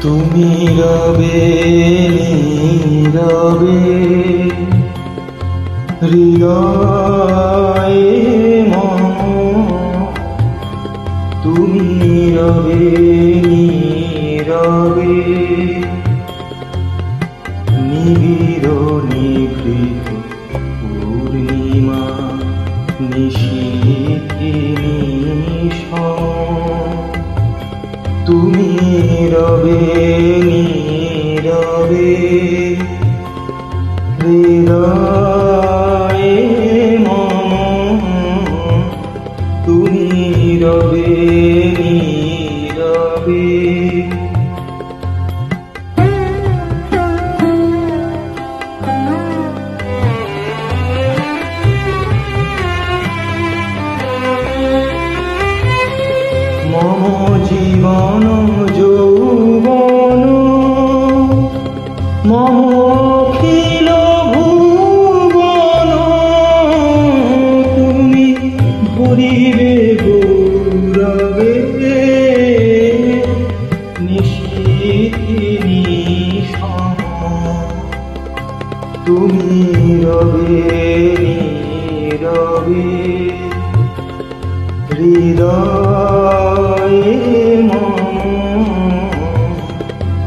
তুমি রবে নীরবে হৃদয়ে মম, তুমি রবে নীরবে নিবিড় নিভৃত পূর্ণিমা নিশীথে নিশম, তুমি রবে নীরবে হৃদয়ে মম, তুমি রবে নীরবে। মম জীবন যৌবন মম অখিল ভুবন, তুমি ভরিবে গৌরবে নিশীথে নিশম, তুমি রবে নীরবে হৃদয়ে মম,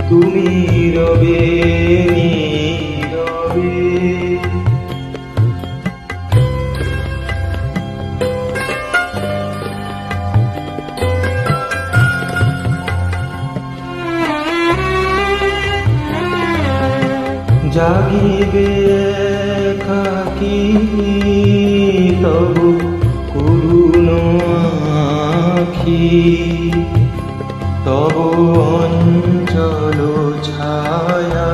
তুমি রবে নীরবে। জাগিবে একাকী তবু করুণ আখি, তব অঞ্চল ছায়া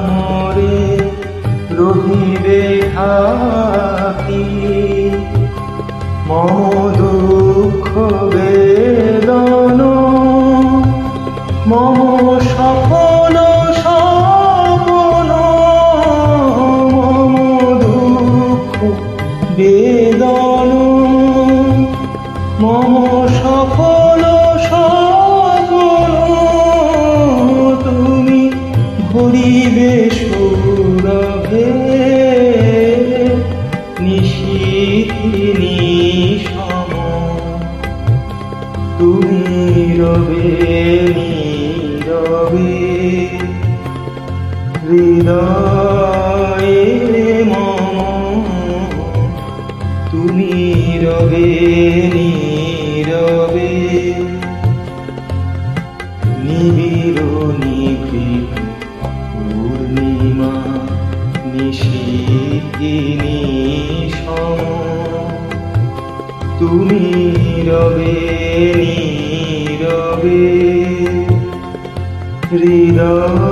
মোরে রহিবে ঢাকি, মম দুঃখ বেদন মম সফল স্বপ্ন, মম দুঃখ বেদন মম সফল স্বপ্ন, তুমি ভরিবে সৌরভে নিশীথে নিশম, তুমি রবে নীরবে হৃদয়ে মম, তুমি রবে নীরবে নিবিড় নিভৃত পূর্ণিমা নিশীথে নিশম, তুমি রবে নীরবে হৃদয়ে